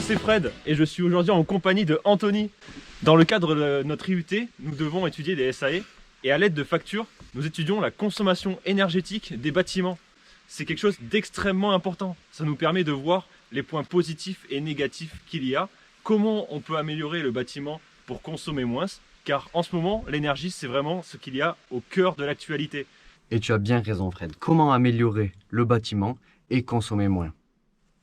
c'est Fred et je suis aujourd'hui en compagnie de Anthony. Dans le cadre de notre IUT, nous devons étudier des SAE et à l'aide de factures, nous étudions la consommation énergétique des bâtiments. C'est quelque chose d'extrêmement important. Ça nous permet de voir les points positifs et négatifs qu'il y a, comment on peut améliorer le bâtiment pour consommer moins, car en ce moment, l'énergie, c'est vraiment ce qu'il y a au cœur de l'actualité. Et tu as bien raison Fred, comment améliorer le bâtiment et consommer moins?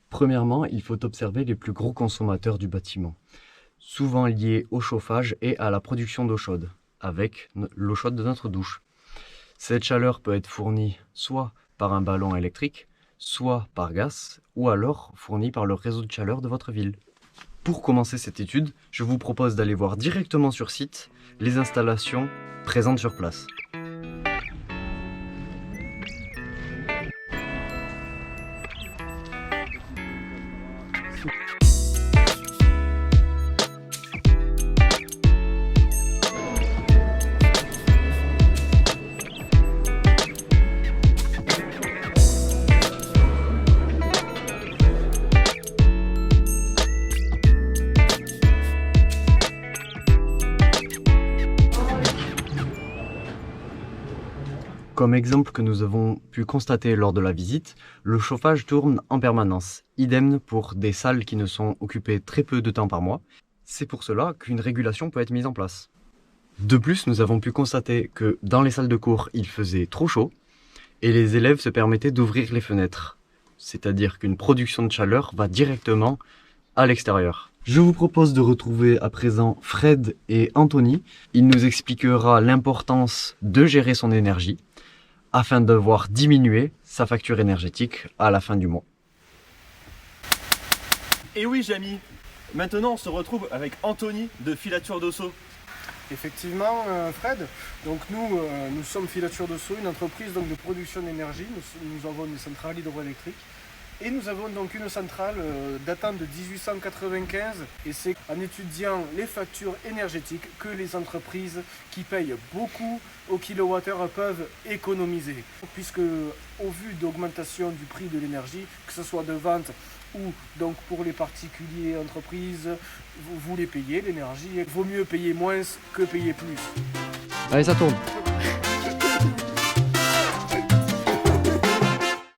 Premièrement, il faut observer les plus gros consommateurs du bâtiment, souvent liés au chauffage et à la production d'eau chaude, avec l'eau chaude de notre douche. Cette chaleur peut être fournie soit par un ballon électrique, soit par gaz, ou alors fournie par le réseau de chaleur de votre ville. Pour commencer cette étude, je vous propose d'aller voir directement sur site les installations présentes sur place. Comme exemple que nous avons pu constater lors de la visite, le chauffage tourne en permanence. Idem pour des salles qui ne sont occupées très peu de temps par mois. C'est pour cela qu'une régulation peut être mise en place. De plus, nous avons pu constater que dans les salles de cours, il faisait trop chaud et les élèves se permettaient d'ouvrir les fenêtres. C'est-à-dire qu'une production de chaleur va directement à l'extérieur. Je vous propose de retrouver à présent Fred et Anthony. Il nous expliquera l'importance de gérer son énergie afin de voir diminuer sa facture énergétique à la fin du mois. Et oui, Jamy, maintenant on se retrouve avec Anthony de Filature d'Osso. Effectivement, Fred, donc nous sommes Filature d'Osso, une entreprise donc, de production d'énergie. Nous avons des centrales hydroélectriques et nous avons donc une centrale datant de 1895 et c'est en étudiant les factures énergétiques que les entreprises qui payent beaucoup au kilowattheure peuvent économiser. Puisque au vu d'augmentation du prix de l'énergie, que ce soit de vente ou donc pour les particuliers entreprises, vous les payez l'énergie. Il vaut mieux payer moins que payer plus. Allez, ça tourne.